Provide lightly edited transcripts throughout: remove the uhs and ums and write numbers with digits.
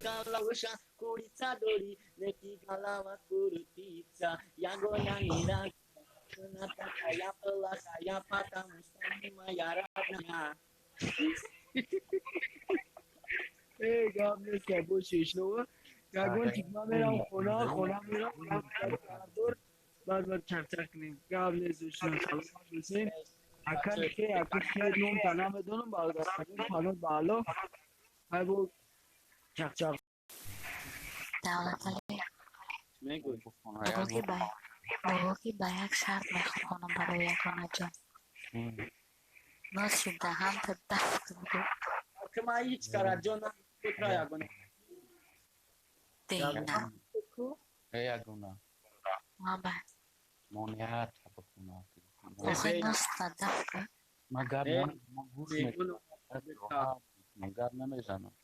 Kalawasha kuritsa dori neki kalawa kurutitsa yagonanira nata kaya pela kaya pata mustamima yarabna. قبل کبو شیشنو گاگون تیکما میرم خونه میرم دور بعد چک چک نیم قبل زوشنو سلام حسین اکن که نوم تنام دونم بالا خانم بالا های بو چک چک دولت علی میگوی بگو که با یک شرط میخوانم برای یگانه جان ناسی دهان تا دفت بگو که ما هیچ کار جانا بکرا یگانه دینا یگانه ما با مونیات بکنه بخوی ناس تا دفت مگر مگر نمیزنم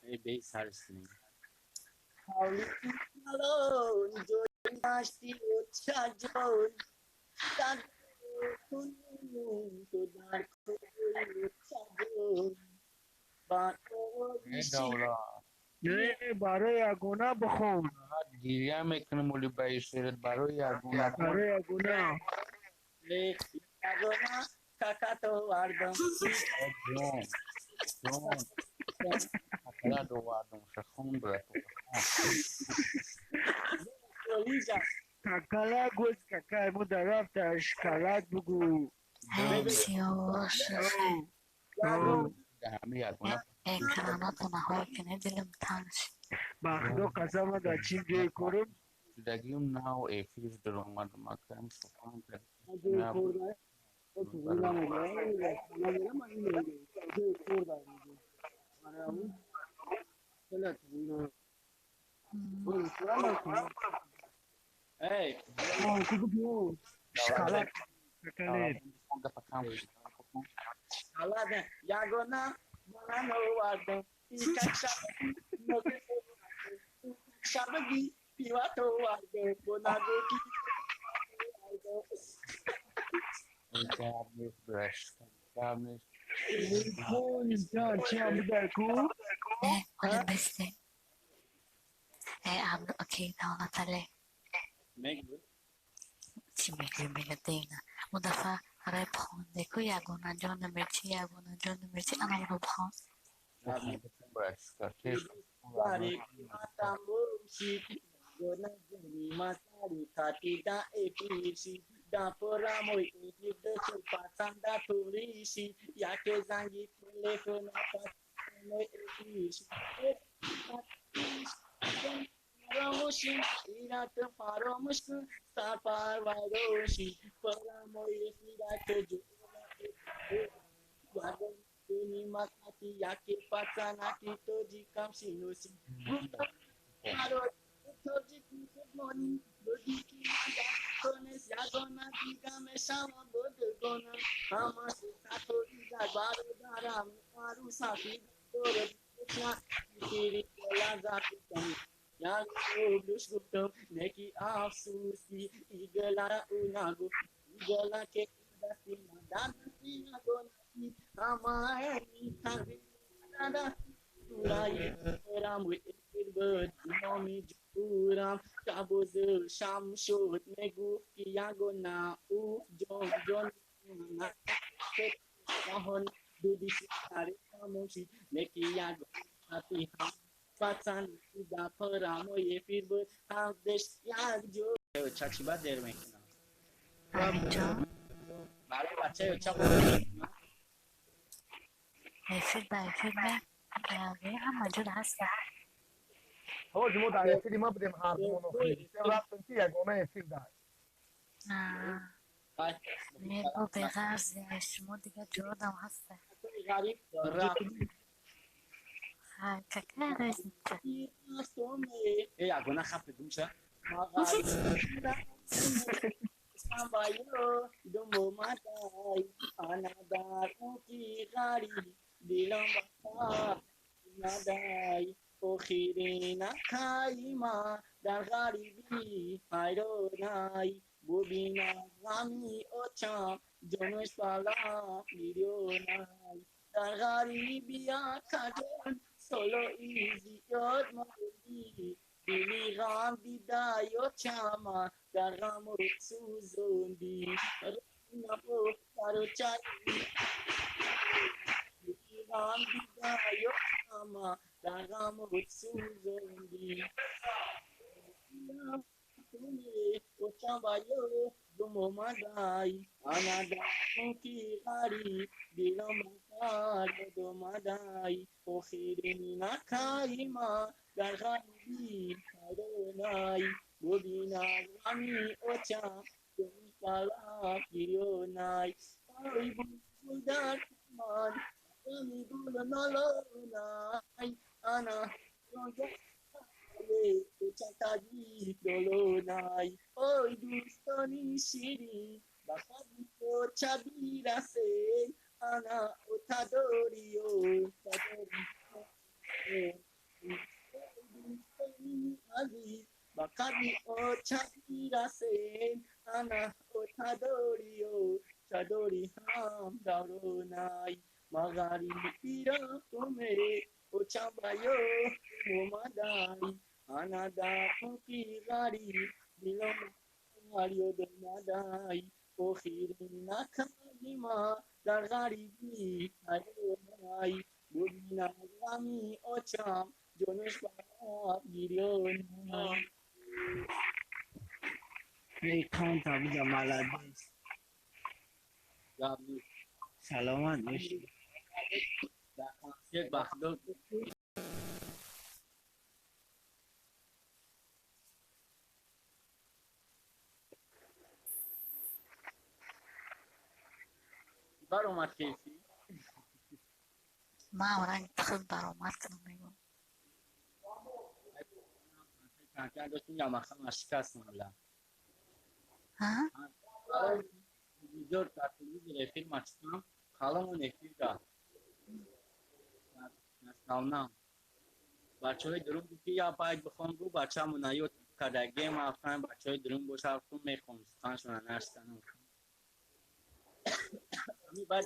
ای بی سرسنی Alone, join Masti Chajon, Tad to dark Chajon, but نه برای یگانه بخون گریه میکنه مولی بایشیرت برای یگانه برای یگانه Yagona Kakato Ardam, جون اکلا دو وردم شخون برد Lisa, ککلا گوز ککای مو درفت اشکالات بگو سیاوش Yagon, همه یگانه کلمات نهایی کنه دلم تنگ شد بخدا قسم در چین جای کرم زندگیم نو ایفیز در اومد مکرم سفان کرد hey, اشکالات ککلید Alada, Yagona, Manano Ardam, Shabagi, Pivato Ardam, Bonagoki. گرمش برشت گرمش اینجا چی هم بوده کو؟ حالا بسته عبد اوکی دولت علی Megul. چی میگه دینا اون دفعه ریپ خونده که یگانه جان مرچی انا رو بخوان برشت Wari matambushi, gona jeni masari katida episi, da poramo iti desu pasanda turishi, yake zangi telefona pasane episi. Paramushi, irate paramushku, sapar varoshi, paramo irate jo. Ini makati yake patsana kito jikam sinusi. Haro toji kumoni bodi ki mada kones yagona diga me sama bodgona ama sato diga baro dara maru safi toro na kiri la zati kam yago blushgutom neki afsusi igala unago igala ke dasi madana yagona Amai tari nada turai ram with bird nomi juram kabuzul sham shot megu kiago na u jon na mahon dudi sari kamusi nekiago ati patsan da paramo ye bird ham desh yag jo chachiba der mekina اینجا برای بچه چاپ فیلم هم موجود هست هو جمود على فيلم ما بدي محارب منوخي رابطن فيها قومي فيلم ده با به غرض شما دیگه جرات هم هست غریب ککره ای اگونه خفه دومشه Sambayo dumbo matai anadar uki gari bilang bata nadai okhirina kaima dar garibi hayronai ببینم غمی اچم جنوش بالا میلیونای در غریبی کجان سولو ایزی یاد مردی بیلی غم دیدای اچم در غم سوزوندی نبو سر و چای بیلی غم دیدای اچم در غم سوزوندی Ocambayo, Domomadai, Anada, Moki, Hari, Dilamakar, Domadai, Ohirin, Nakaima, Garhani, Adonai, Bobina, Rami, Ocha, Domikala, Kirionai, Ari Budar, Man, Rami Bulanalonai, Ana, چتایی دلونای اوی دوستانی شیری بخوابی تو چبی رسه انا او تدوریو تدوری دوستانی عزیز بخوابی او چبی رسه انا او تدوریو تدوری هم دارونای مغاری را تومه او چمبایو اومدای Anada Muki Gari Dilom Mario Domadai Ohirin Nakalima Dargari Adonai Budina Rami Ocham Jonush Girion ای کام تابی جمالت نیست Gabi سلامت باشی Bahkan Bahdo برآمد کیفی ما اونا خود برآمد کنم میگم kanka داشتیم یا مخم شکست مالا ها ویدیو تاکیدی فیلم açtım kalan o nefirda nastavnam بچه‌های درون که یا باید بخوام گو بچه‌مون نیوت کدگی ما افغان بچه‌های درون باشم میخوام خانشون نشستن می بعد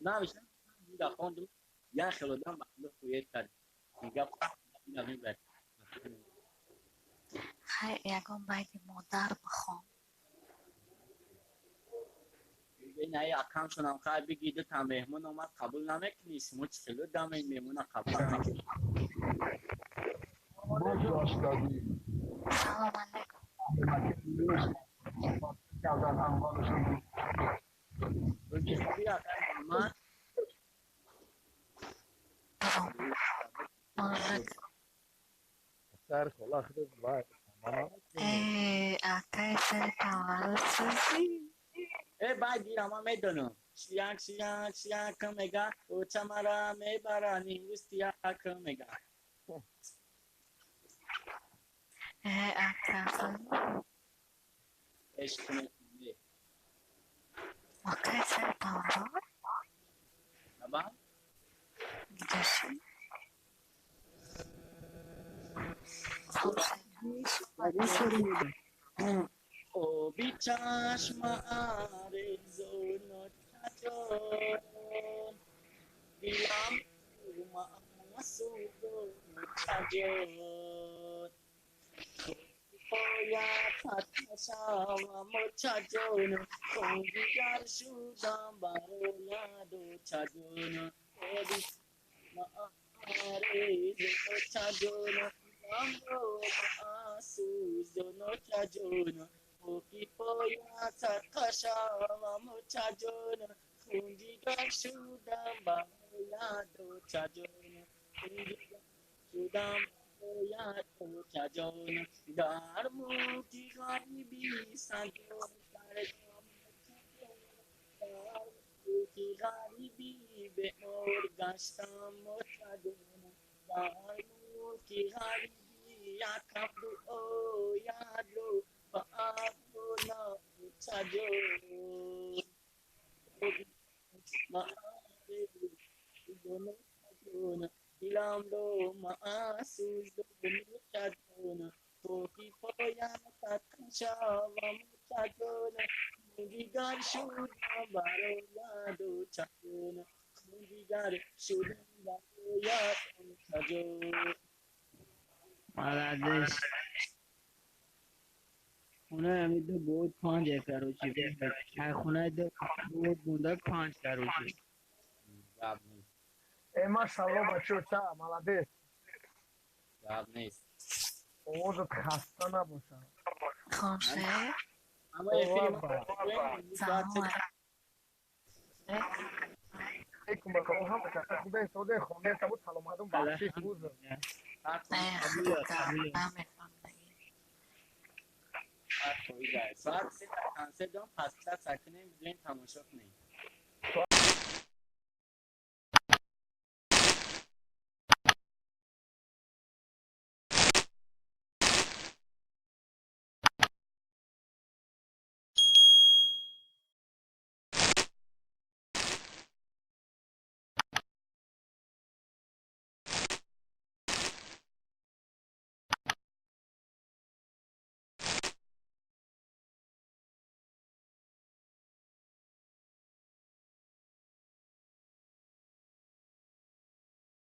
ناویش میگه خوندم یا خلودم بعد خویت کرد میگه میگه بعد خیلی یکم باید مادر بخوام نه اکانشون هم خواهد بگیده تا مهمون اومد قبول نمیکنی سموچ خلودم این مهمون قبول نمیکنی باز داشت دادی سلام علیکم کردن اموالشون روی خوبی اکان اومد بابا سر خلا خود باید اکای سر تولد سوزی بعد دیرم هم میدونم شیاک میگه او چمارا میبرانی وستیاک میگه اکای عشق میکنه اکای سر تولد بابا گیدشی او بی چشم آرزو نوچه دیلم مسود نوچه باید تشم مچجون کنگیگر شدم باید چجون آرزو چجون نامو سوزون چجون اوکی باید تشم مچجون کنگیگر شدم باید چجون شدم باید چجون در موتی غریبی سنجون کردم در موتی غریبی به مور گشتم متجون در موتی غریبی یکبدو او یادو با ابونا متجون ما dilam do maasuz do chadona to کوکی پایم تکن شاوم چکن دیگر شدم برآید و چکن دیگر شدم برآید چکن مالادش خونه همیده بود 5 اکر و چی خونه ده بود بونده 5 اکر و چی جواب نیست ماشاءالله بچه چه молодец جواب نیست اوضاعت خسته نباشه خونشه اما یه فیلم سلام علیکم بکن هم بچه خدا سوده خونه تا بود سلام علیکم بخشش بود نه قبول خدا نمیخوام بگیم ساعت 3 در کنسل دارم پس سکنه بزنین تماشا کنین